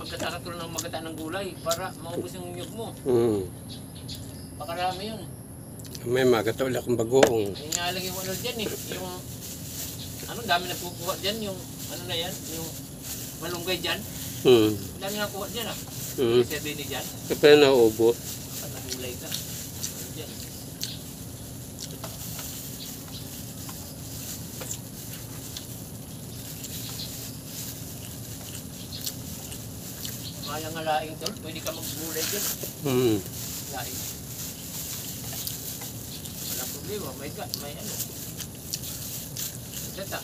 magkataka tulad ng magata ng gulay para maubos yung nyug mo. Pakarami yun. May magata ulit akong bagoong. Yung nga lang yung ano dyan eh. Yung ano, dami nagkukuha dyan. Yung ano na yan. Yung malunggay dyan. Dami nakuha dyan ah. Yung sabi ni dyan. Kapag nauubo. Kapag nagulay ka. Ano dyan. Kaya nga laing tol. Pwede ka maggulay dyan. Laing. Walang problema. May ano. Data.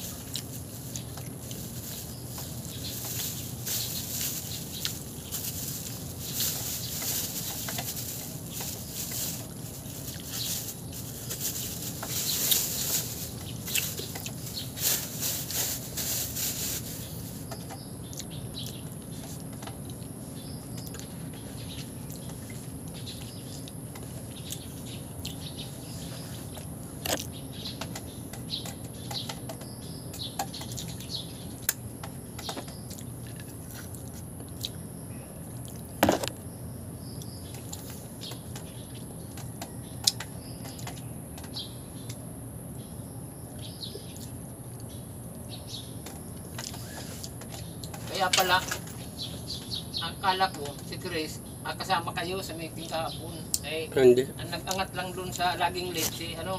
Kaya pala, ang kala ko, si Chris, kasama kayo sa meeting kahapon. Eh, Hindi. ang nag-angat lang dun sa laging late, si ano,